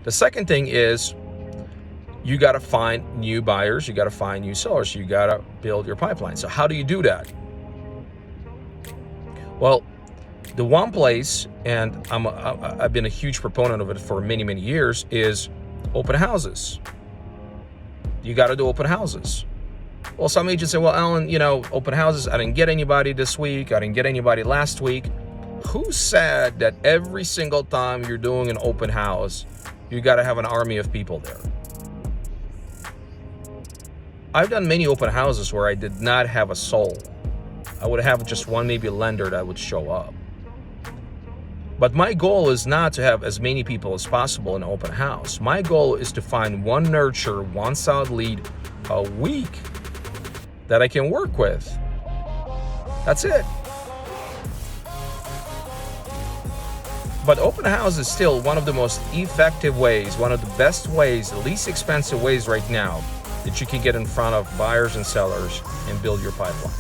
The second thing is you got to find new buyers, you got to find new sellers, you got to build your pipeline. So how do you do that? Well, the one place, and I've been a huge proponent of it for many, many years, is open houses. You got to do open houses. Well, some agents say, well, Alan, open houses, I didn't get anybody this week, I didn't get anybody last week. Who said that every single time you're doing an open house, you got to have an army of people there? I've done many open houses where I did not have a soul. I would have just one, maybe lender that would show up. But my goal is not to have as many people as possible in an open house. My goal is to find one nurture, one solid lead a week that I can work with. That's it. But open house is still one of the most effective ways, one of the best ways, the least expensive ways right now that you can get in front of buyers and sellers and build your pipeline.